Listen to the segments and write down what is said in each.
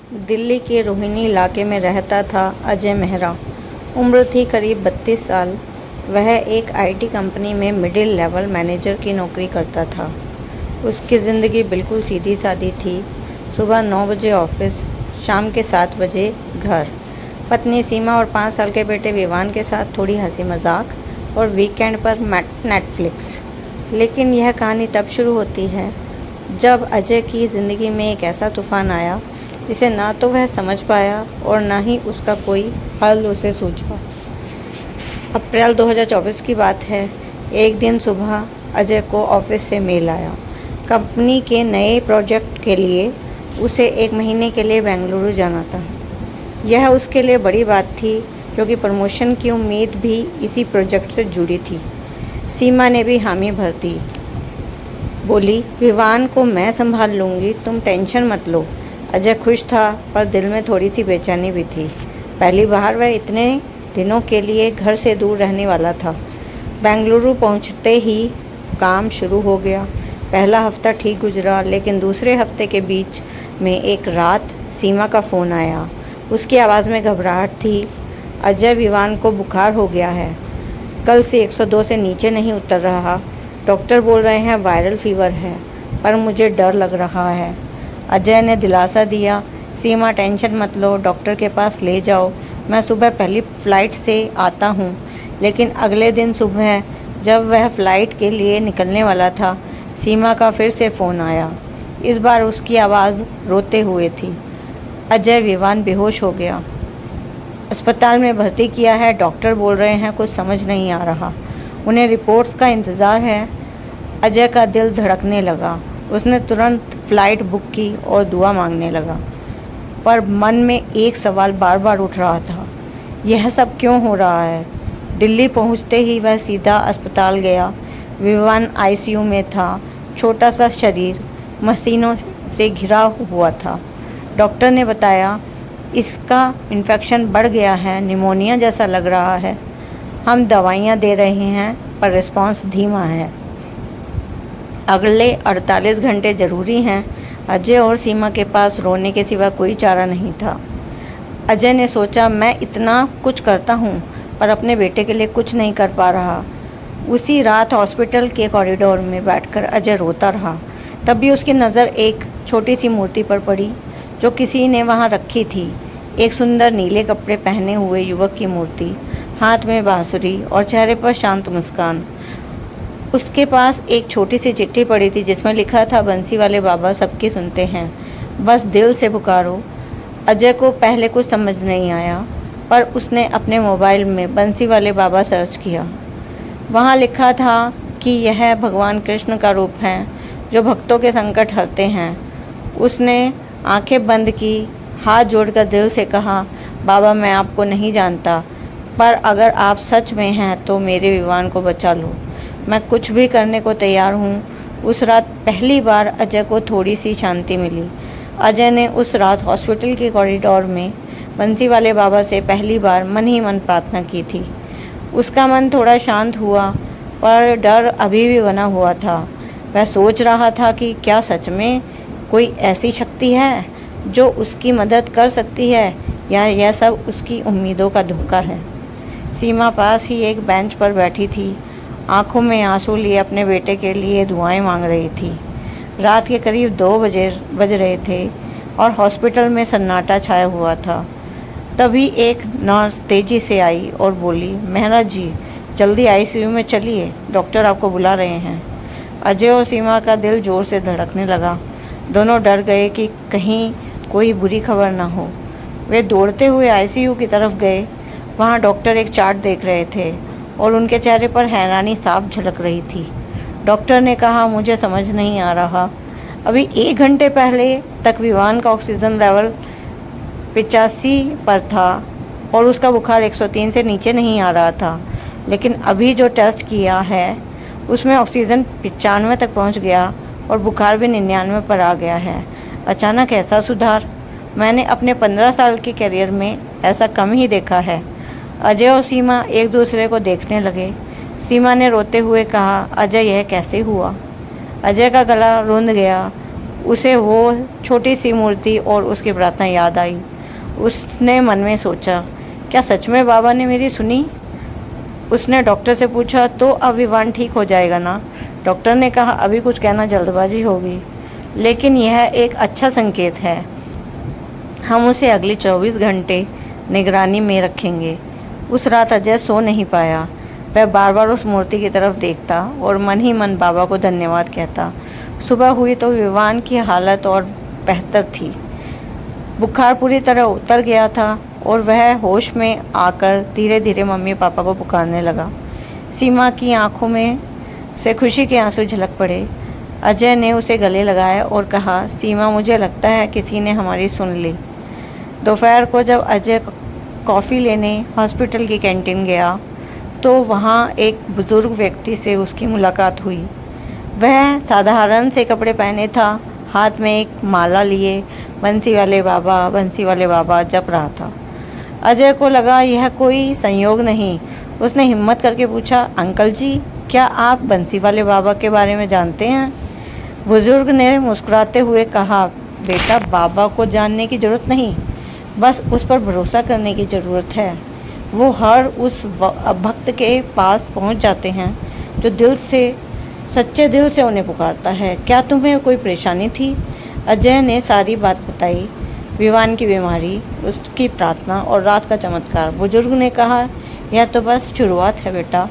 दिल्ली के रोहिणी इलाके में रहता था अजय मेहरा। उम्र थी करीब 32 साल। वह एक आईटी कंपनी में मिडिल लेवल मैनेजर की नौकरी करता था। उसकी ज़िंदगी बिल्कुल सीधी सादी थी। सुबह 9 बजे ऑफिस, शाम के 7 बजे घर। पत्नी सीमा और 5 साल के बेटे विवान के साथ थोड़ी हंसी मजाक और वीकेंड पर नेटफ्लिक्स। लेकिन यह कहानी तब शुरू होती है जब अजय की ज़िंदगी में एक ऐसा तूफान आया जिसे ना तो वह समझ पाया और ना ही उसका कोई हल उसे सूझा। अप्रैल 2024 की बात है। एक दिन सुबह अजय को ऑफिस से मेल आया। कंपनी के नए प्रोजेक्ट के लिए उसे 1 महीने के लिए बेंगलुरु जाना था। यह उसके लिए बड़ी बात थी क्योंकि प्रमोशन की उम्मीद भी इसी प्रोजेक्ट से जुड़ी थी। सीमा ने भी हामी भर दी। बोली, विवान को मैं संभाल लूँगी, तुम टेंशन मत लो। अजय खुश था पर दिल में थोड़ी सी बेचैनी भी थी। पहली बार वह इतने दिनों के लिए घर से दूर रहने वाला था। बेंगलुरु पहुंचते ही काम शुरू हो गया। पहला हफ्ता ठीक गुजरा, लेकिन दूसरे हफ्ते के बीच में एक रात सीमा का फ़ोन आया। उसकी आवाज़ में घबराहट थी। अजय, विवान को बुखार हो गया है, कल से 102 से नीचे नहीं उतर रहा। डॉक्टर बोल रहे हैं वायरल फीवर है, पर मुझे डर लग रहा है। अजय ने दिलासा दिया, सीमा टेंशन मत लो, डॉक्टर के पास ले जाओ, मैं सुबह पहली फ़्लाइट से आता हूँ। लेकिन अगले दिन सुबह जब वह फ़्लाइट के लिए निकलने वाला था, सीमा का फिर से फ़ोन आया। इस बार उसकी आवाज़ रोते हुए थी। अजय, विवान बेहोश हो गया, अस्पताल में भर्ती किया है, डॉक्टर बोल रहे हैं कुछ समझ नहीं आ रहा, उन्हें रिपोर्ट्स का इंतज़ार है। अजय का दिल धड़कने लगा। उसने तुरंत फ़्लाइट बुक की और दुआ मांगने लगा। पर मन में एक सवाल बार बार उठ रहा था, यह सब क्यों हो रहा है। दिल्ली पहुंचते ही वह सीधा अस्पताल गया। विवान आईसीयू में था। छोटा सा शरीर मशीनों से घिरा हुआ था। डॉक्टर ने बताया, इसका इन्फेक्शन बढ़ गया है, निमोनिया जैसा लग रहा है। हम दवाइयाँ दे रहे हैं पर रिस्पांस धीमा है। अगले 48 घंटे ज़रूरी हैं। अजय और सीमा के पास रोने के सिवा कोई चारा नहीं था। अजय ने सोचा, मैं इतना कुछ करता हूँ पर अपने बेटे के लिए कुछ नहीं कर पा रहा। उसी रात हॉस्पिटल के कॉरिडोर में बैठकर अजय रोता रहा। तभी उसकी नज़र एक छोटी सी मूर्ति पर पड़ी जो किसी ने वहाँ रखी थी। एक सुंदर नीले कपड़े पहने हुए युवक की मूर्ति, हाथ में बांसुरी और चेहरे पर शांत मुस्कान। उसके पास एक छोटी सी चिट्ठी पड़ी थी जिसमें लिखा था, बंसी वाले बाबा सबकी सुनते हैं, बस दिल से पुकारो। अजय को पहले कुछ समझ नहीं आया, पर उसने अपने मोबाइल में बंसी वाले बाबा सर्च किया। वहाँ लिखा था कि यह भगवान कृष्ण का रूप है जो भक्तों के संकट हरते हैं। उसने आंखें बंद की, हाथ जोड़कर दिल से कहा, बाबा मैं आपको नहीं जानता, पर अगर आप सच में हैं तो मेरे विवान को बचा लो, मैं कुछ भी करने को तैयार हूँ। उस रात पहली बार अजय को थोड़ी सी शांति मिली। अजय ने उस रात हॉस्पिटल के कॉरिडोर में बंसी वाले बाबा से पहली बार मन ही मन प्रार्थना की थी। उसका मन थोड़ा शांत हुआ, पर डर अभी भी बना हुआ था। वह सोच रहा था कि क्या सच में कोई ऐसी शक्ति है जो उसकी मदद कर सकती है, या यह सब उसकी उम्मीदों का धोखा है। सीमा पास ही एक बेंच पर बैठी थी, आंखों में आंसू लिए अपने बेटे के लिए दुआएं मांग रही थी। रात के करीब 2 बज रहे थे और हॉस्पिटल में सन्नाटा छाया हुआ था। तभी एक नर्स तेजी से आई और बोली, मेहरा जी, जल्दी आईसीयू में चलिए, डॉक्टर आपको बुला रहे हैं। अजय और सीमा का दिल जोर से धड़कने लगा। दोनों डर गए कि कहीं कोई बुरी खबर ना हो। वे दौड़ते हुए आईसीयू की तरफ गए। वहाँ डॉक्टर एक चार्ट देख रहे थे और उनके चेहरे पर हैरानी साफ झलक रही थी। डॉक्टर ने कहा, मुझे समझ नहीं आ रहा, अभी 1 घंटे पहले तक विवान का ऑक्सीजन लेवल 85 पर था और उसका बुखार 103 से नीचे नहीं आ रहा था, लेकिन अभी जो टेस्ट किया है उसमें ऑक्सीजन 95 तक पहुंच गया और बुखार भी 99 पर आ गया है। अचानक ऐसा सुधार मैंने अपने 15 साल के करियर में ऐसा कम ही देखा है। अजय और सीमा एक दूसरे को देखने लगे। सीमा ने रोते हुए कहा, अजय यह कैसे हुआ। अजय का गला रुंध गया। उसे वो छोटी सी मूर्ति और उसकी प्रार्थना याद आई। उसने मन में सोचा, क्या सच में बाबा ने मेरी सुनी? उसने डॉक्टर से पूछा, तो अब विवान ठीक हो जाएगा ना? डॉक्टर ने कहा, अभी कुछ कहना जल्दबाजी होगी, लेकिन यह एक अच्छा संकेत है। हम उसे अगले 24 घंटे निगरानी में रखेंगे। उस रात अजय सो नहीं पाया। वह बार बार उस मूर्ति की तरफ देखता और मन ही मन बाबा को धन्यवाद कहता। सुबह हुई तो विवान की हालत और बेहतर थी। बुखार पूरी तरह उतर गया था और वह होश में आकर धीरे धीरे मम्मी पापा को पुकारने लगा। सीमा की आंखों में से खुशी के आंसू झलक पड़े। अजय ने उसे गले लगाया और कहा, सीमा, मुझे लगता है किसी ने हमारी सुन ली। दोपहर को जब अजय कॉफ़ी लेने हॉस्पिटल की कैंटीन गया तो वहाँ एक बुज़ुर्ग व्यक्ति से उसकी मुलाकात हुई। वह साधारण से कपड़े पहने था, हाथ में एक माला लिए बंसी वाले बाबा जप रहा था। अजय को लगा यह कोई संयोग नहीं। उसने हिम्मत करके पूछा, अंकल जी, क्या आप बंसी वाले बाबा के बारे में जानते हैं? बुजुर्ग ने मुस्कुराते हुए कहा, बेटा, बाबा को जानने की ज़रूरत नहीं, बस उस पर भरोसा करने की ज़रूरत है। वो हर उस भक्त के पास पहुंच जाते हैं जो सच्चे दिल से उन्हें पुकारता है। क्या तुम्हें कोई परेशानी थी? अजय ने सारी बात बताई, विवान की बीमारी, उसकी प्रार्थना और रात का चमत्कार। बुजुर्ग ने कहा, यह तो बस शुरुआत है बेटा।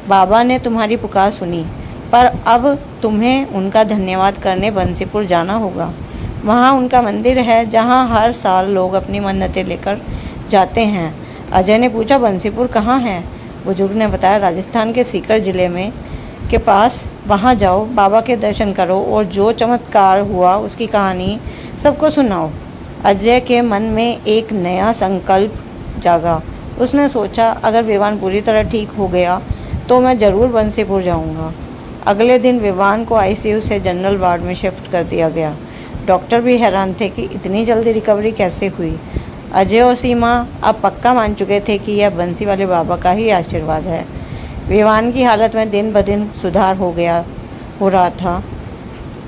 बाबा ने तुम्हारी पुकार सुनी, पर अब तुम्हें उनका धन्यवाद करने बंसीपुर जाना होगा। वहाँ उनका मंदिर है जहाँ हर साल लोग अपनी मन्नतें लेकर जाते हैं। अजय ने पूछा, बंसीपुर कहाँ है? बुजुर्ग ने बताया, राजस्थान के सीकर ज़िले में के पास। वहाँ जाओ, बाबा के दर्शन करो और जो चमत्कार हुआ उसकी कहानी सबको सुनाओ। अजय के मन में एक नया संकल्प जागा। उसने सोचा, अगर विवान पूरी तरह ठीक हो गया तो मैं ज़रूर बंसीपुर जाऊंगा। अगले दिन विवान को आईसीयू से जनरल वार्ड में शिफ्ट कर दिया गया। डॉक्टर भी हैरान थे कि इतनी जल्दी रिकवरी कैसे हुई। अजय और सीमा अब पक्का मान चुके थे कि यह बंसी वाले बाबा का ही आशीर्वाद है। विवान की हालत में दिन ब दिन सुधार हो रहा था।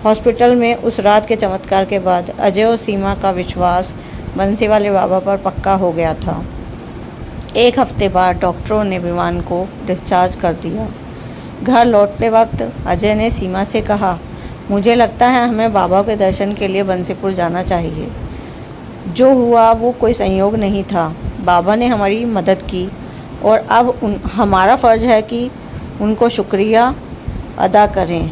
हॉस्पिटल में उस रात के चमत्कार के बाद अजय और सीमा का विश्वास बंसी वाले बाबा पर पक्का हो गया था। एक हफ्ते बाद डॉक्टरों ने विवान को डिस्चार्ज कर दिया। घर लौटते वक्त अजय ने सीमा से कहा, मुझे लगता है हमें बाबा के दर्शन के लिए बंसीपुर जाना चाहिए। जो हुआ वो कोई संयोग नहीं था। बाबा ने हमारी मदद की और अब हमारा फ़र्ज़ है कि उनको शुक्रिया अदा करें।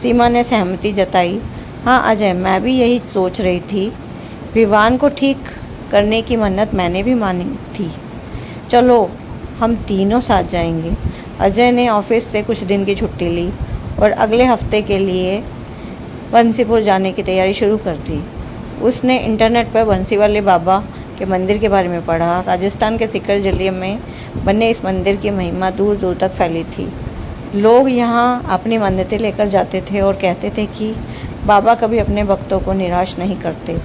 सीमा ने सहमति जताई। हाँ अजय, मैं भी यही सोच रही थी। विवान को ठीक करने की मन्नत मैंने भी मानी थी। चलो हम तीनों साथ जाएंगे। अजय ने ऑफिस से कुछ दिन की छुट्टी ली और अगले हफ्ते के लिए बंसीपुर जाने की तैयारी शुरू कर दी। उसने इंटरनेट पर बंसी वाले बाबा के मंदिर के बारे में पढ़ा। राजस्थान के सीकर जिले में बने इस मंदिर की महिमा दूर दूर तक फैली थी। लोग यहाँ अपनी मन्नतें लेकर जाते थे और कहते थे कि बाबा कभी अपने भक्तों को निराश नहीं करते।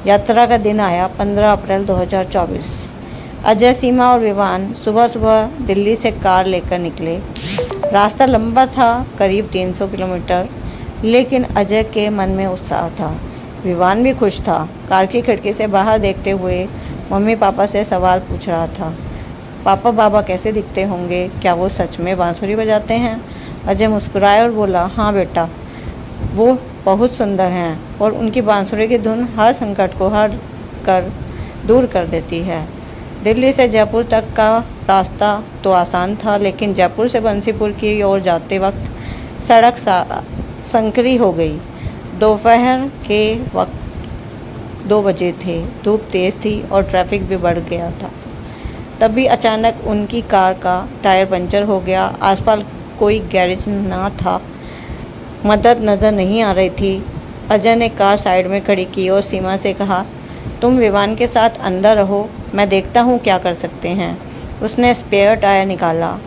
यात्रा का दिन आया 15 अप्रैल 2024। अजय, सीमा और विवान सुबह सुबह दिल्ली से कार लेकर निकले। रास्ता लंबा था, करीब 300 किलोमीटर, लेकिन अजय के मन में उत्साह था। विवान भी खुश था। कार की खिड़की से बाहर देखते हुए मम्मी पापा से सवाल पूछ रहा था। पापा, बाबा कैसे दिखते होंगे? क्या वो सच में बांसुरी बजाते हैं? अजय मुस्कुराया और बोला, हाँ बेटा, वो बहुत सुंदर हैं और उनकी बांसुरी की धुन हर संकट को दूर कर देती है। दिल्ली से जयपुर तक का रास्ता तो आसान था, लेकिन जयपुर से बंसीपुर की ओर जाते वक्त सड़क संकरी हो गई। दोपहर के वक्त 2 बजे थे। धूप तेज़ थी और ट्रैफिक भी बढ़ गया था। तभी अचानक उनकी कार का टायर पंचर हो गया। आसपास कोई गैरेज ना था। मदद नज़र नहीं आ रही थी। अजय ने कार साइड में खड़ी की और सीमा से कहा, तुम विवान के साथ अंदर रहो, मैं देखता हूँ क्या कर सकते हैं। उसने स्पेयर टायर निकाला,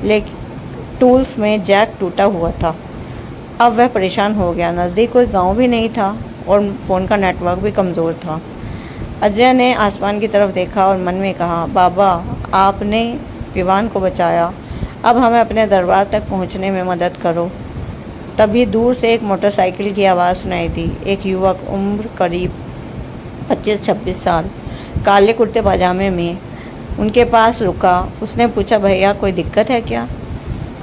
लेकिन टूल्स में जैक टूटा हुआ था। अब वह परेशान हो गया। नज़दीक कोई गांव भी नहीं था और फ़ोन का नेटवर्क भी कमज़ोर था। अजय ने आसमान की तरफ देखा और मन में कहा, बाबा, आपने विवान को बचाया, अब हमें अपने दरबार तक पहुंचने में मदद करो। तभी दूर से एक मोटरसाइकिल की आवाज़ सुनाई दी। एक युवक, उम्र करीब 25-26 साल, काले कुर्ते पजामे में उनके पास रुका। उसने पूछा, भैया कोई दिक्कत है क्या?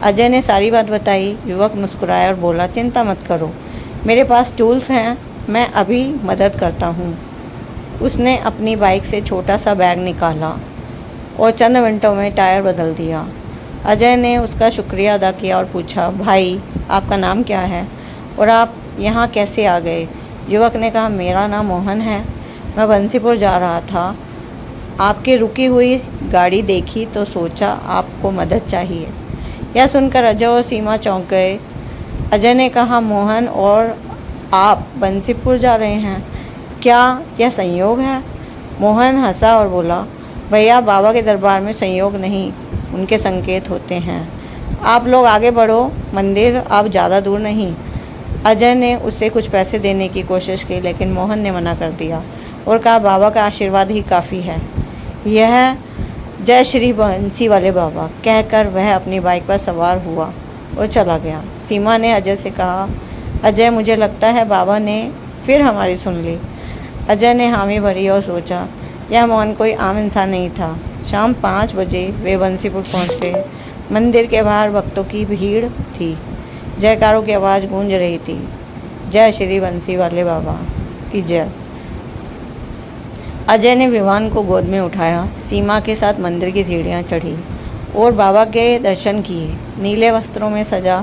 अजय ने सारी बात बताई। युवक मुस्कुराया और बोला, चिंता मत करो, मेरे पास टूल्स हैं, मैं अभी मदद करता हूँ। उसने अपनी बाइक से छोटा सा बैग निकाला और चंद मिनटों में टायर बदल दिया। अजय ने उसका शुक्रिया अदा किया और पूछा, भाई आपका नाम क्या है और आप यहाँ कैसे आ गए? युवक ने कहा, मेरा नाम मोहन है, मैं बंसीपुर जा रहा था, आपकी रुकी हुई गाड़ी देखी तो सोचा आपको मदद चाहिए। यह सुनकर अजय और सीमा चौंक गए। अजय ने कहा, मोहन और आप बंसीपुर जा रहे हैं, क्या यह संयोग है? मोहन हंसा और बोला, भैया बाबा के दरबार में संयोग नहीं, उनके संकेत होते हैं। आप लोग आगे बढ़ो, मंदिर अब ज़्यादा दूर नहीं। अजय ने उसे कुछ पैसे देने की कोशिश की, लेकिन मोहन ने मना कर दिया और कहा, बाबा का आशीर्वाद ही काफ़ी है। यह जय श्री बंसी वाले बाबा कहकर वह अपनी बाइक पर सवार हुआ और चला गया। सीमा ने अजय से कहा, अजय मुझे लगता है बाबा ने फिर हमारी सुन ली। अजय ने हामी भरी और सोचा, यह मोहन कोई आम इंसान नहीं था। शाम 5 बजे वे बंसीपुर पहुंच गए। मंदिर के बाहर भक्तों की भीड़ थी, जयकारों की आवाज़ गूंज रही थी, जय श्री बंसी वाले बाबा की जय। अजय ने विवान को गोद में उठाया, सीमा के साथ मंदिर की सीढ़ियाँ चढ़ी और बाबा के दर्शन किए। नीले वस्त्रों में सजा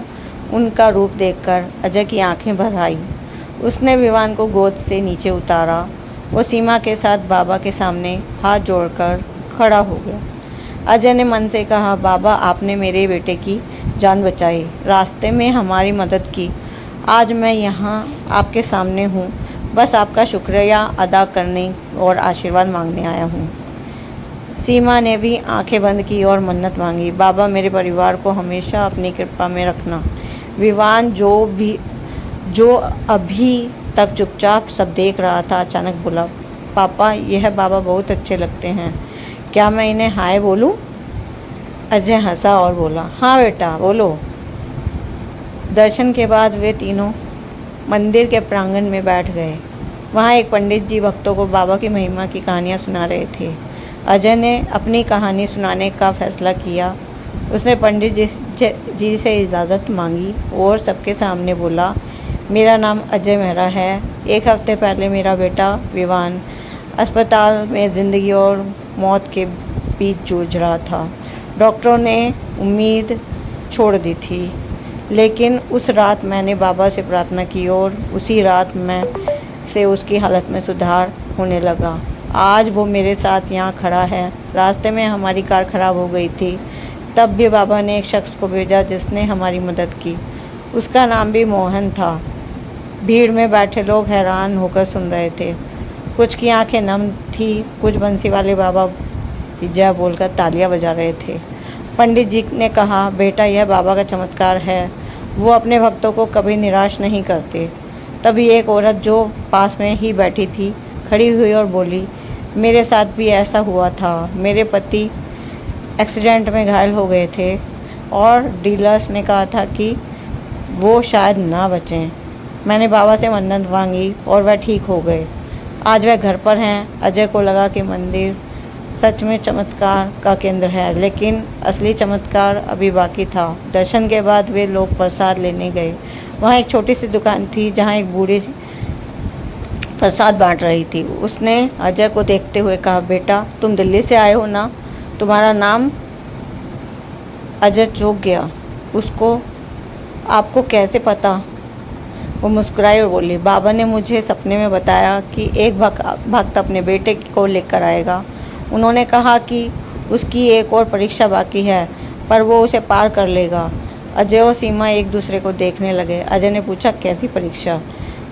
उनका रूप देखकर अजय की आंखें भर आई। उसने विवान को गोद से नीचे उतारा और सीमा के साथ बाबा के सामने हाथ जोड़कर खड़ा हो गया। अजय ने मन से कहा, बाबा आपने मेरे बेटे की जान बचाई, रास्ते में हमारी मदद की, आज मैं यहाँ आपके सामने हूँ, बस आपका शुक्रिया अदा करने और आशीर्वाद मांगने आया हूँ। सीमा ने भी आंखें बंद की और मन्नत मांगी, बाबा मेरे परिवार को हमेशा अपनी कृपा में रखना। विवान जो अभी तक चुपचाप सब देख रहा था, अचानक बोला, पापा यह बाबा बहुत अच्छे लगते हैं, क्या मैं इन्हें हाय बोलूं? अजय हंसा और बोला, हाँ बेटा बोलो। दर्शन के बाद वे तीनों मंदिर के प्रांगण में बैठ गए। वहाँ एक पंडित जी भक्तों को बाबा की महिमा की कहानियाँ सुना रहे थे। अजय ने अपनी कहानी सुनाने का फैसला किया। उसने पंडित जी से इजाज़त मांगी और सबके सामने बोला, मेरा नाम अजय मेहरा है। 1 हफ्ते पहले मेरा बेटा विवान अस्पताल में ज़िंदगी और मौत के बीच जूझ रहा था। डॉक्टरों ने उम्मीद छोड़ दी थी, लेकिन उस रात मैंने बाबा से प्रार्थना की और उसी रात में से उसकी हालत में सुधार होने लगा। आज वो मेरे साथ यहाँ खड़ा है। रास्ते में हमारी कार खराब हो गई थी, तब भी बाबा ने एक शख्स को भेजा जिसने हमारी मदद की। उसका नाम भी मोहन था। भीड़ में बैठे लोग हैरान होकर सुन रहे थे। कुछ की आंखें नम थी, कुछ बंसी वाले बाबा की जय बोलकर तालियां बजा रहे थे। पंडित जी ने कहा, बेटा यह बाबा का चमत्कार है, वो अपने भक्तों को कभी निराश नहीं करते। तभी एक औरत जो पास में ही बैठी थी खड़ी हुई और बोली, मेरे साथ भी ऐसा हुआ था। मेरे पति एक्सीडेंट में घायल हो गए थे और डीलर्स ने कहा था कि वो शायद ना बचें। मैंने बाबा से मन्नत मांगी और वह ठीक हो गए। आज वह घर पर हैं। अजय को लगा कि मंदिर सच में चमत्कार का केंद्र है, लेकिन असली चमत्कार अभी बाकी था। दर्शन के बाद वे लोग प्रसाद लेने गए। वहाँ एक छोटी सी दुकान थी जहाँ एक बूढ़ी प्रसाद बांट रही थी। उसने अजय को देखते हुए कहा, बेटा तुम दिल्ली से आए हो ना, तुम्हारा नाम? अजय चौंक गया। उसको आपको कैसे पता? वो मुस्कुराई और बोली, बाबा ने मुझे सपने में बताया कि एक भक्त अपने बेटे को लेकर आएगा। उन्होंने कहा कि उसकी एक और परीक्षा बाकी है, पर वो उसे पार कर लेगा। अजय और सीमा एक दूसरे को देखने लगे। अजय ने पूछा, कैसी परीक्षा?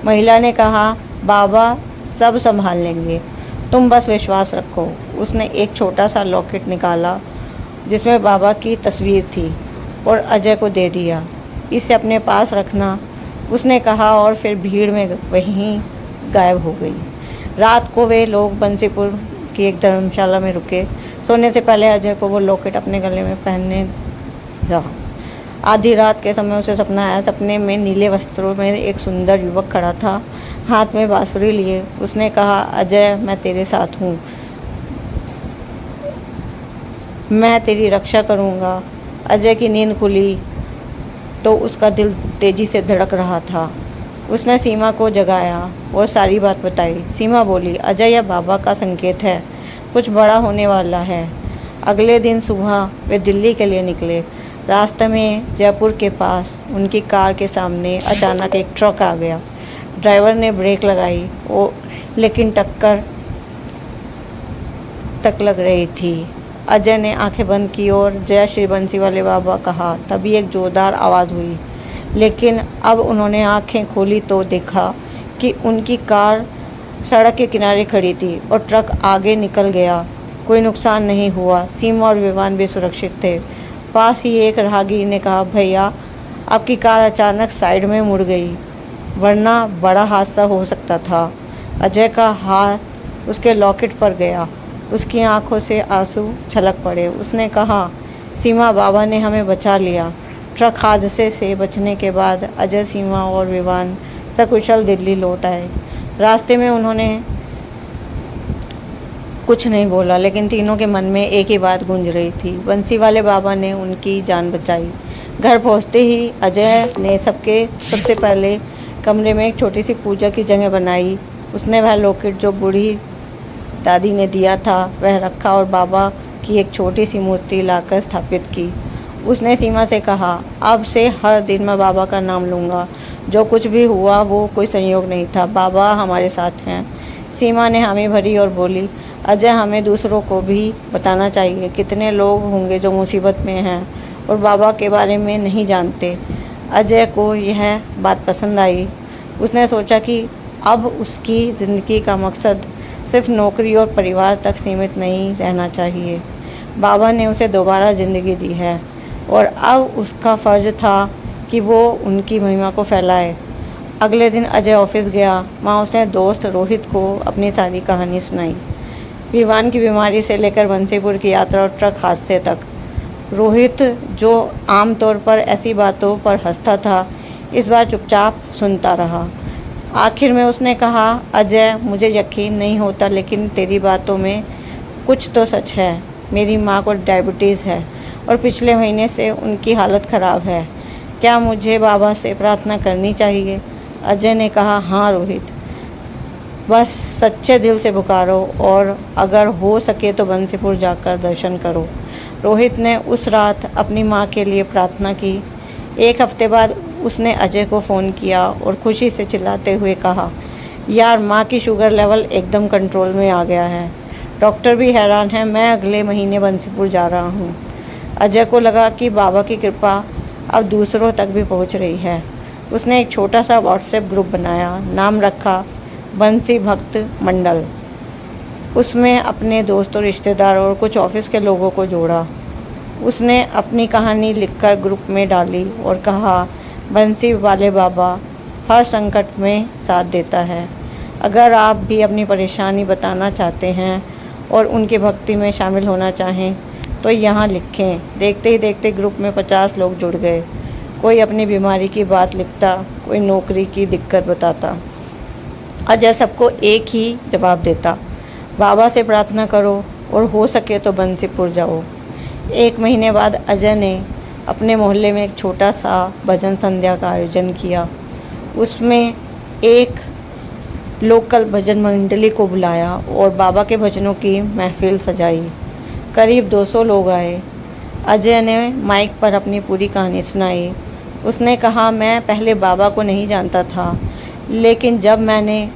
महिला ने कहा, बाबा सब संभाल लेंगे, तुम बस विश्वास रखो। उसने एक छोटा सा लॉकेट निकाला जिसमें बाबा की तस्वीर थी और अजय को दे दिया। इसे अपने पास रखना, उसने कहा और फिर भीड़ में वहीं गायब हो गई। रात को वे लोग बंसीपुर की एक धर्मशाला में रुके। सोने से पहले अजय को वो लॉकेट अपने गले में पहनने रहा। आधी रात के समय उसे सपना आया। सपने में नीले वस्त्रों में एक सुंदर युवक खड़ा था, हाथ में बांसुरी लिए। उसने कहा, अजय, मैं तेरे साथ हूँ, मैं तेरी रक्षा करूँगा। अजय की नींद खुली तो उसका दिल तेजी से धड़क रहा था। उसने सीमा को जगाया और सारी बात बताई। सीमा बोली, अजय, यह बाबा का संकेत है, कुछ बड़ा होने वाला है। अगले दिन सुबह वे दिल्ली के लिए निकले। रास्ते में जयपुर के पास उनकी कार के सामने अचानक एक ट्रक आ गया। ड्राइवर ने ब्रेक लगाई लेकिन टक्कर तक लग रही थी। अजय ने आंखें बंद की और जय श्री बंसी वाले बाबा कहा। तभी एक जोरदार आवाज़ हुई, लेकिन अब उन्होंने आंखें खोली तो देखा कि उनकी कार सड़क के किनारे खड़ी थी और ट्रक आगे निकल गया। कोई नुकसान नहीं हुआ। सीमा और विवान भी सुरक्षित थे। पास ही एक राहगीर ने कहा, भैया, आपकी कार अचानक साइड में मुड़ गई, वरना बड़ा हादसा हो सकता था। अजय का हाथ उसके लॉकेट पर गया। उसकी आंखों से आंसू छलक पड़े। उसने कहा, सीमा, बाबा ने हमें बचा लिया। ट्रक हादसे से बचने के बाद अजय, सीमा और विवान सकुशल दिल्ली लौट आए। रास्ते में उन्होंने कुछ नहीं बोला, लेकिन तीनों के मन में एक ही बात गूंज रही थी, बंसी वाले बाबा ने उनकी जान बचाई। घर पहुंचते ही अजय ने सबसे पहले कमरे में एक छोटी सी पूजा की जगह बनाई। उसने वह लॉकेट जो बूढ़ी दादी ने दिया था वह रखा और बाबा की एक छोटी सी मूर्ति लाकर स्थापित की। उसने सीमा से कहा, अब से हर दिन मैं बाबा का नाम लूँगा। जो कुछ भी हुआ वो कोई संयोग नहीं था, बाबा हमारे साथ हैं। सीमा ने हामी भरी और बोली, अजय, हमें दूसरों को भी बताना चाहिए। कितने लोग होंगे जो मुसीबत में हैं और बाबा के बारे में नहीं जानते। अजय को यह बात पसंद आई। उसने सोचा कि अब उसकी ज़िंदगी का मकसद सिर्फ नौकरी और परिवार तक सीमित नहीं रहना चाहिए। बाबा ने उसे दोबारा ज़िंदगी दी है और अब उसका फ़र्ज था कि वो उनकी महिमा को फैलाए। अगले दिन अजय ऑफिस गया। वहाँ उसने दोस्त रोहित को अपनी सारी कहानी सुनाई, विवान की बीमारी से लेकर बंसीपुर की यात्रा और ट्रक हादसे तक। रोहित, जो आमतौर पर ऐसी बातों पर हंसता था, इस बार चुपचाप सुनता रहा। आखिर में उसने कहा, अजय, मुझे यकीन नहीं होता, लेकिन तेरी बातों में कुछ तो सच है। मेरी माँ को डायबिटीज़ है और पिछले महीने से उनकी हालत ख़राब है। क्या मुझे बाबा से प्रार्थना करनी चाहिए? अजय ने कहा, हाँ रोहित, बस सच्चे दिल से पुकारो और अगर हो सके तो बंसीपुर जाकर दर्शन करो। रोहित ने उस रात अपनी माँ के लिए प्रार्थना की। एक हफ्ते बाद उसने अजय को फ़ोन किया और खुशी से चिल्लाते हुए कहा, यार, माँ की शुगर लेवल एकदम कंट्रोल में आ गया है। डॉक्टर भी हैरान है। मैं अगले महीने बंसीपुर जा रहा हूँ। अजय को लगा कि बाबा की कृपा अब दूसरों तक भी पहुँच रही है। उसने एक छोटा सा व्हाट्सएप ग्रुप बनाया, नाम रखा बंसी भक्त मंडल। उसमें अपने दोस्तों, रिश्तेदारों और कुछ ऑफिस के लोगों को जोड़ा। उसने अपनी कहानी लिखकर ग्रुप में डाली और कहा, बंसी वाले बाबा हर संकट में साथ देता है। अगर आप भी अपनी परेशानी बताना चाहते हैं और उनकी भक्ति में शामिल होना चाहें तो यहाँ लिखें। देखते ही देखते ग्रुप में 50 लोग जुड़ गए। कोई अपनी बीमारी की बात लिखता, कोई नौकरी की दिक्कत बताता। अजय सबको एक ही जवाब देता, बाबा से प्रार्थना करो और हो सके तो बंसीपुर जाओ। 1 महीने बाद अजय ने अपने मोहल्ले में एक छोटा सा भजन संध्या का आयोजन किया। उसमें एक लोकल भजन मंडली को बुलाया और बाबा के भजनों की महफिल सजाई। करीब 200 लोग आए। अजय ने माइक पर अपनी पूरी कहानी सुनाई। उसने कहा, मैं पहले बाबा को नहीं जानता था, लेकिन जब मैंने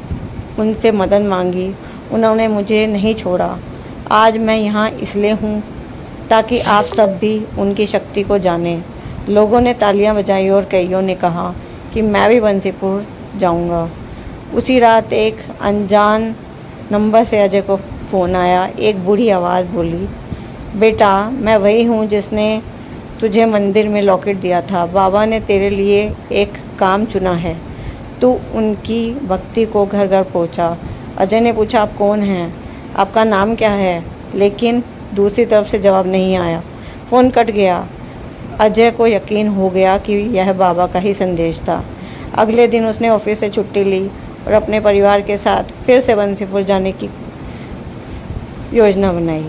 उनसे मदद मांगी उन्होंने मुझे नहीं छोड़ा। आज मैं यहाँ इसलिए हूँ ताकि आप सब भी उनकी शक्ति को जानें। लोगों ने तालियां बजाई और कईयों ने कहा कि मैं भी बंसीपुर जाऊँगा। उसी रात एक अनजान नंबर से अजय को फ़ोन आया। एक बूढ़ी आवाज़ बोली, बेटा, मैं वही हूँ जिसने तुझे मंदिर में लॉकेट दिया था। बाबा ने तेरे लिए एक काम चुना है। तू उनकी भक्ति को घर घर पहुँचा। अजय ने पूछा, आप कौन हैं? आपका नाम क्या है? लेकिन दूसरी तरफ से जवाब नहीं आया। फ़ोन कट गया। अजय को यकीन हो गया कि यह बाबा का ही संदेश था। अगले दिन उसने ऑफिस से छुट्टी ली और अपने परिवार के साथ फिर से बंसीपुर जाने की योजना बनाई।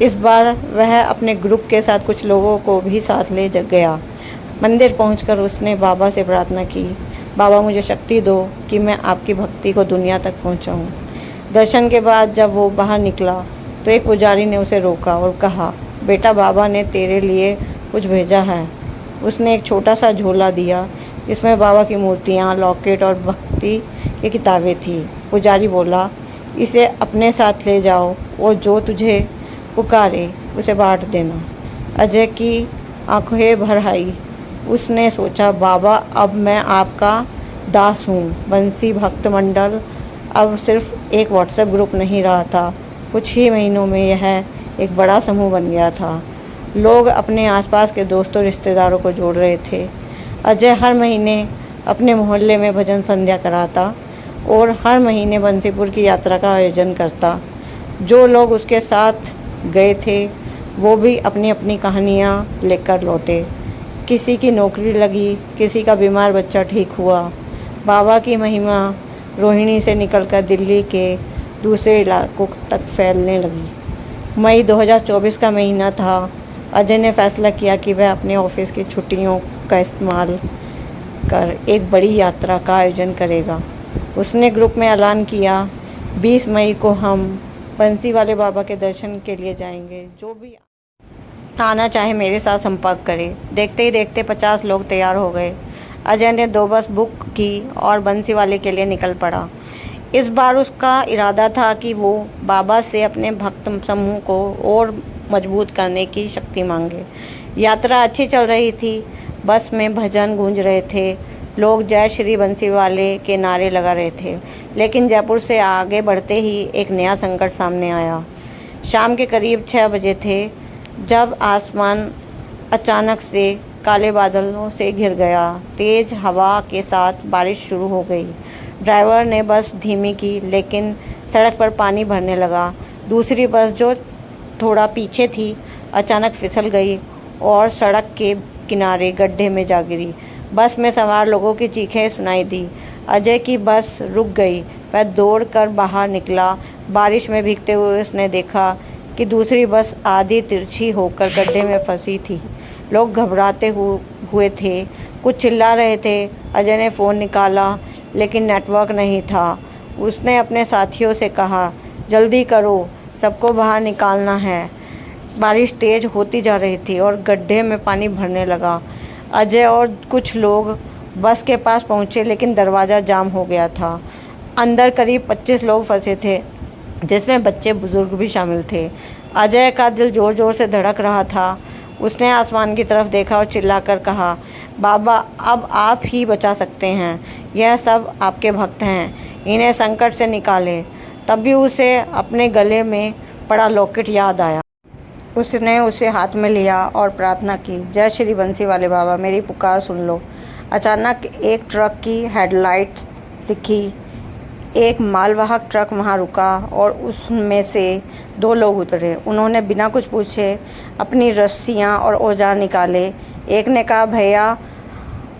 इस बार वह अपने ग्रुप के साथ कुछ लोगों को भी साथ ले गया। मंदिर पहुंचकर उसने बाबा से प्रार्थना की, बाबा मुझे शक्ति दो कि मैं आपकी भक्ति को दुनिया तक पहुंचाऊं। दर्शन के बाद जब वो बाहर निकला तो एक पुजारी ने उसे रोका और कहा, बेटा बाबा ने तेरे लिए कुछ भेजा है। उसने एक छोटा सा झोला दिया जिसमें बाबा की मूर्तियाँ, लॉकेट और भक्ति की किताबें थी। पुजारी बोला, इसे अपने साथ ले जाओ और जो तुझे पुकारे उसे बांट देना। अजय की आंखें भर आई। उसने सोचा, बाबा अब मैं आपका दास हूँ। बंसी भक्त मंडल अब सिर्फ एक व्हाट्सएप ग्रुप नहीं रहा था, कुछ ही महीनों में यह एक बड़ा समूह बन गया था। लोग अपने आसपास के दोस्तों रिश्तेदारों को जोड़ रहे थे। अजय हर महीने अपने मोहल्ले में भजन संध्या कराता और हर महीने बंसीपुर की यात्रा का आयोजन करता। जो लोग उसके साथ गए थे वो भी अपनी अपनी कहानियाँ लेकर लौटे। किसी की नौकरी लगी, किसी का बीमार बच्चा ठीक हुआ। बाबा की महिमा रोहिणी से निकलकर दिल्ली के दूसरे इलाकों तक फैलने लगी। मई 2024 का महीना था। अजय ने फैसला किया कि वह अपने ऑफिस की छुट्टियों का इस्तेमाल कर एक बड़ी यात्रा का आयोजन करेगा। उसने ग्रुप में ऐलान किया, 20 मई को हम बंसी वाले बाबा के दर्शन के लिए जाएंगे। जो भी आना चाहे मेरे साथ संपर्क करे। देखते ही देखते 50 लोग तैयार हो गए। अजय ने 2 बस बुक की और बंसी वाले के लिए निकल पड़ा। इस बार उसका इरादा था कि वो बाबा से अपने भक्त समूह को और मजबूत करने की शक्ति मांगे। यात्रा अच्छी चल रही थी। बस में भजन गूंज रहे थे। लोग जय श्री बंसी वाले के नारे लगा रहे थे। लेकिन जयपुर से आगे बढ़ते ही एक नया संकट सामने आया। शाम के करीब 6 बजे थे जब आसमान अचानक से काले बादलों से घिर गया। तेज़ हवा के साथ बारिश शुरू हो गई। ड्राइवर ने बस धीमी की, लेकिन सड़क पर पानी भरने लगा। दूसरी बस जो थोड़ा पीछे थी अचानक फिसल गई और सड़क के किनारे गड्ढे में जा गिरी। बस में सवार लोगों की चीखें सुनाई दी। अजय की बस रुक गई। वह दौड़कर बाहर निकला। बारिश में भीगते हुए उसने देखा कि दूसरी बस आधी तिरछी होकर गड्ढे में फंसी थी। लोग घबराते हुए थे, कुछ चिल्ला रहे थे। अजय ने फ़ोन निकाला लेकिन नेटवर्क नहीं था। उसने अपने साथियों से कहा, जल्दी करो, सबको बाहर निकालना है। बारिश तेज़ होती जा रही थी और गड्ढे में पानी भरने लगा। अजय और कुछ लोग बस के पास पहुंचे लेकिन दरवाज़ा जाम हो गया था। अंदर करीब 25 लोग फंसे थे, जिसमें बच्चे बुजुर्ग भी शामिल थे। अजय का दिल ज़ोर ज़ोर से धड़क रहा था। उसने आसमान की तरफ देखा और चिल्लाकर कहा, बाबा अब आप ही बचा सकते हैं। यह सब आपके भक्त हैं, इन्हें संकट से निकालें। तभी उसे अपने गले में पड़ा लॉकेट याद आया। उसने उसे हाथ में लिया और प्रार्थना की, जय श्री बंसी वाले बाबा, मेरी पुकार सुन लो। अचानक एक ट्रक की हेडलाइट्स दिखी। एक मालवाहक ट्रक वहां रुका और उसमें से 2 लोग उतरे। उन्होंने बिना कुछ पूछे अपनी रस्सियां और औजार निकाले। एक ने कहा, भैया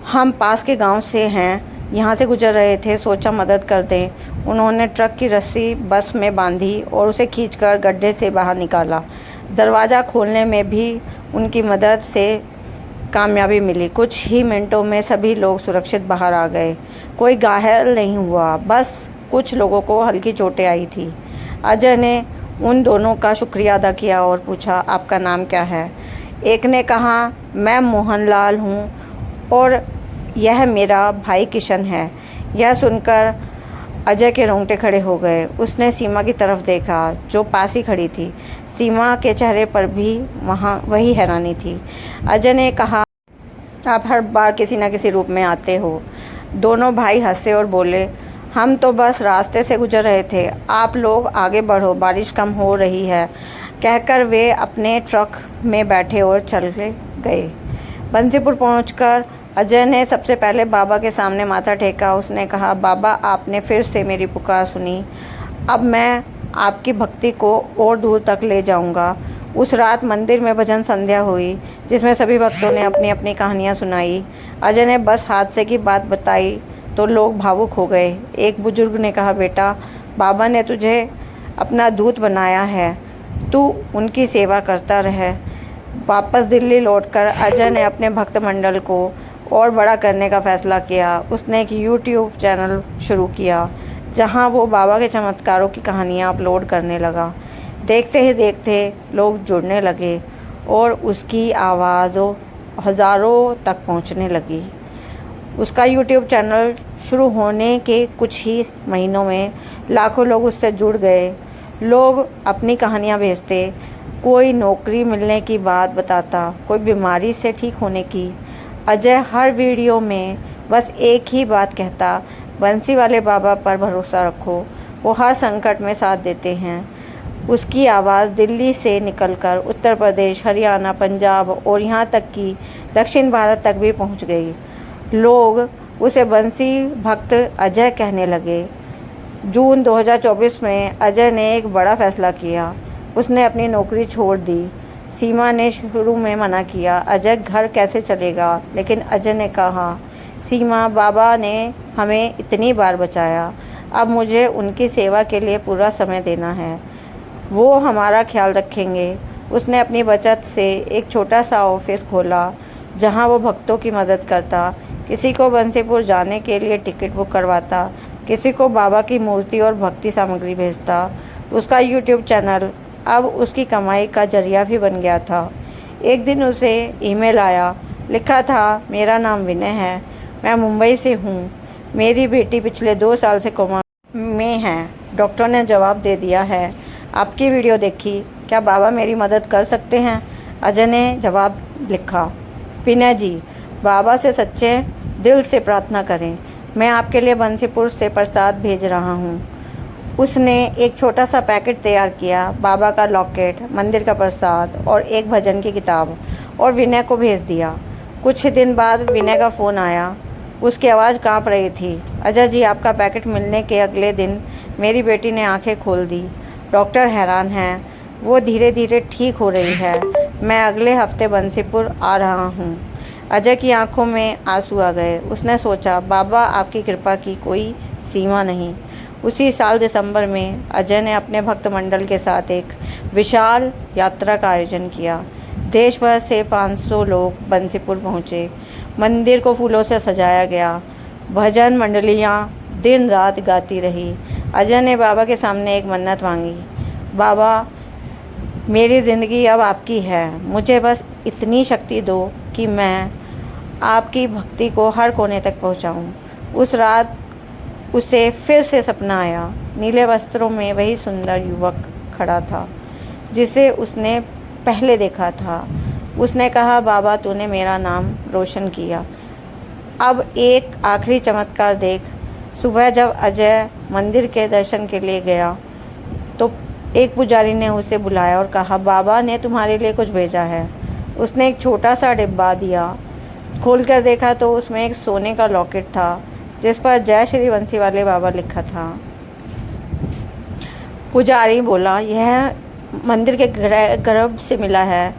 हम पास के गांव से हैं, यहाँ से गुजर रहे थे, सोचा मदद कर दें। उन्होंने ट्रक की रस्सी बस में बांधी और उसे खींचकर गड्ढे से बाहर निकाला। दरवाज़ा खोलने में भी उनकी मदद से कामयाबी मिली। कुछ ही मिनटों में सभी लोग सुरक्षित बाहर आ गए। कोई घायल नहीं हुआ, बस कुछ लोगों को हल्की चोटें आई थी। अजय ने उन दोनों का शुक्रिया अदा किया और पूछा, आपका नाम क्या है? एक ने कहा, मैं मोहनलाल हूँ और यह मेरा भाई किशन है। यह सुनकर अजय के रोंगटे खड़े हो गए। उसने सीमा की तरफ देखा जो पास ही खड़ी थी। सीमा के चेहरे पर भी वहाँ वही हैरानी थी। अजय ने कहा, आप हर बार किसी न किसी रूप में आते हो। दोनों भाई हंसे और बोले, हम तो बस रास्ते से गुजर रहे थे, आप लोग आगे बढ़ो, बारिश कम हो रही है। कहकर वे अपने ट्रक में बैठे और चले गए। बंसीपुर पहुंचकर अजय ने सबसे पहले बाबा के सामने माथा टेका। उसने कहा, बाबा आपने फिर से मेरी पुकार सुनी। अब मैं आपकी भक्ति को और दूर तक ले जाऊंगा। उस रात मंदिर में भजन संध्या हुई, जिसमें सभी भक्तों ने अपनी अपनी कहानियाँ सुनाई। अजय ने बस हादसे की बात बताई तो लोग भावुक हो गए। एक बुजुर्ग ने कहा, बेटा, बाबा ने तुझे अपना दूत बनाया है, तू उनकी सेवा करता रहे। वापस दिल्ली लौटकर अजय ने अपने भक्त मंडल को और बड़ा करने का फैसला किया। उसने एक यूट्यूब चैनल शुरू किया, जहां वो बाबा के चमत्कारों की कहानियां अपलोड करने लगा। देखते ही देखते लोग जुड़ने लगे और उसकी आवाज़ हज़ारों तक पहुंचने लगी। उसका यूट्यूब चैनल शुरू होने के कुछ ही महीनों में लाखों लोग उससे जुड़ गए। लोग अपनी कहानियां भेजते, कोई नौकरी मिलने की बात बताता, कोई बीमारी से ठीक होने की। अजय हर वीडियो में बस एक ही बात कहता, बंसी वाले बाबा पर भरोसा रखो, वो हर संकट में साथ देते हैं। उसकी आवाज़ दिल्ली से निकलकर उत्तर प्रदेश, हरियाणा, पंजाब और यहाँ तक कि दक्षिण भारत तक भी पहुँच गई। लोग उसे बंसी भक्त अजय कहने लगे। जून 2024 में अजय ने एक बड़ा फैसला किया। उसने अपनी नौकरी छोड़ दी। सीमा ने शुरू में मना किया, अजय घर कैसे चलेगा, लेकिन अजय ने कहा, सीमा, बाबा ने हमें इतनी बार बचाया, अब मुझे उनकी सेवा के लिए पूरा समय देना है, वो हमारा ख्याल रखेंगे। उसने अपनी बचत से एक छोटा सा ऑफिस खोला, जहां वो भक्तों की मदद करता, किसी को बंसीपुर जाने के लिए टिकट बुक करवाता, किसी को बाबा की मूर्ति और भक्ति सामग्री भेजता। उसका यूट्यूब चैनल अब उसकी कमाई का जरिया भी बन गया था। एक दिन उसे ईमेल आया, लिखा था, मेरा नाम विनय है, मैं मुंबई से हूँ, मेरी बेटी पिछले 2 साल से कोमा में है, डॉक्टर ने जवाब दे दिया है, आपकी वीडियो देखी, क्या बाबा मेरी मदद कर सकते हैं? अजय ने जवाब लिखा, विनय जी, बाबा से सच्चे दिल से प्रार्थना करें, मैं आपके लिए बंसीपुर से प्रसाद भेज रहा हूँ। उसने एक छोटा सा पैकेट तैयार किया, बाबा का लॉकेट, मंदिर का प्रसाद और एक भजन की किताब, और विनय को भेज दिया। कुछ ही दिन बाद विनय का फ़ोन आया। उसकी आवाज़ कांप रही थी, अजय जी, आपका पैकेट मिलने के अगले दिन मेरी बेटी ने आंखें खोल दी, डॉक्टर हैरान हैं, वो धीरे धीरे ठीक हो रही है, मैं अगले हफ्ते बंसीपुर आ रहा हूँ। अजय की आंखों में आंसू आ गए। उसने सोचा, बाबा, आपकी कृपा की कोई सीमा नहीं। उसी साल दिसंबर में अजय ने अपने भक्त मंडल के साथ एक विशाल यात्रा का आयोजन किया। देश भर से 500 लोग बंसीपुर पहुँचे। मंदिर को फूलों से सजाया गया। भजन मंडलियाँ दिन रात गाती रही। अजय ने बाबा के सामने एक मन्नत मांगी, बाबा, मेरी ज़िंदगी अब आपकी है, मुझे बस इतनी शक्ति दो कि मैं आपकी भक्ति को हर कोने तक पहुंचाऊं। उस रात उसे फिर से सपना आया। नीले वस्त्रों में वही सुंदर युवक खड़ा था जिसे उसने पहले देखा था। उसने कहा, बाबा, तूने मेरा नाम रोशन किया, अब एक आखिरी चमत्कार देख। सुबह जब अजय मंदिर के दर्शन के लिए गया तो एक पुजारी ने उसे बुलाया और कहा, बाबा ने तुम्हारे लिए कुछ भेजा है। उसने एक छोटा सा डिब्बा दिया। खोलकर देखा तो उसमें एक सोने का लॉकेट था जिस पर जय श्री बंसी वाले बाबा लिखा था। पुजारी बोला, यह मंदिर के गर्भ से मिला है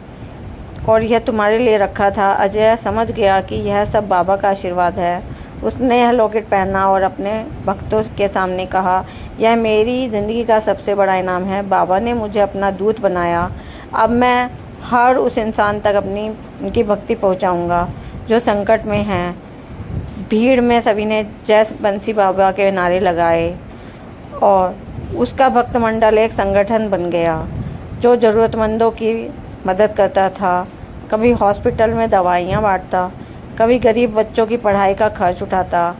और यह तुम्हारे लिए रखा था। अजय समझ गया कि यह सब बाबा का आशीर्वाद है। उसने यह लॉकेट पहना और अपने भक्तों के सामने कहा, यह मेरी ज़िंदगी का सबसे बड़ा इनाम है। बाबा ने मुझे अपना दूत बनाया। अब मैं हर उस इंसान तक उनकी भक्ति पहुंचाऊंगा जो संकट में है। भीड़ में सभी ने जय बंसी बाबा के नारे लगाए और उसका भक्त मंडल एक संगठन बन गया जो ज़रूरतमंदों की मदद करता था। कभी हॉस्पिटल में दवाइयाँ बांटता, कभी गरीब बच्चों की पढ़ाई का खर्च उठाता।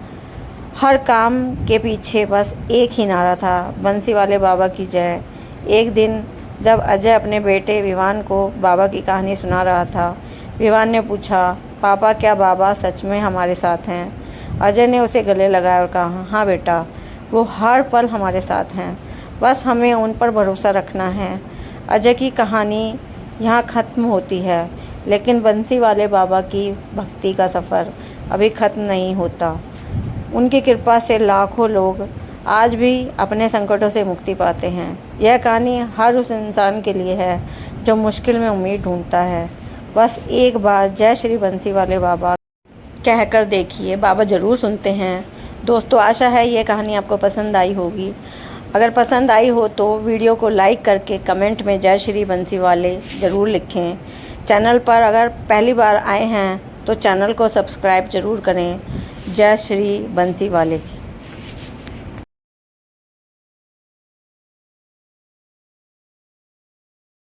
हर काम के पीछे बस एक ही नारा था, बंसी वाले बाबा की जय। एक दिन जब अजय अपने बेटे विवान को बाबा की कहानी सुना रहा था, विवान ने पूछा, पापा, क्या बाबा सच में हमारे साथ हैं? अजय ने उसे गले लगाया और कहा, हाँ बेटा, वो हर पल हमारे साथ हैं, बस हमें उन पर भरोसा रखना है। अजय की कहानी यहाँ ख़त्म होती है, लेकिन बंसी वाले बाबा की भक्ति का सफ़र अभी ख़त्म नहीं होता। उनकी कृपा से लाखों लोग आज भी अपने संकटों से मुक्ति पाते हैं। यह कहानी हर उस इंसान के लिए है जो मुश्किल में उम्मीद ढूंढता है। बस एक बार जय श्री बंसी वाले बाबा कहकर देखिए, बाबा ज़रूर सुनते हैं। दोस्तों, आशा है ये कहानी आपको पसंद आई होगी। अगर पसंद आई हो तो वीडियो को लाइक करके कमेंट में जय श्री बंसी वाले ज़रूर लिखें। चैनल पर अगर पहली बार आए हैं तो चैनल को सब्सक्राइब ज़रूर करें। जय श्री बंसी वाले।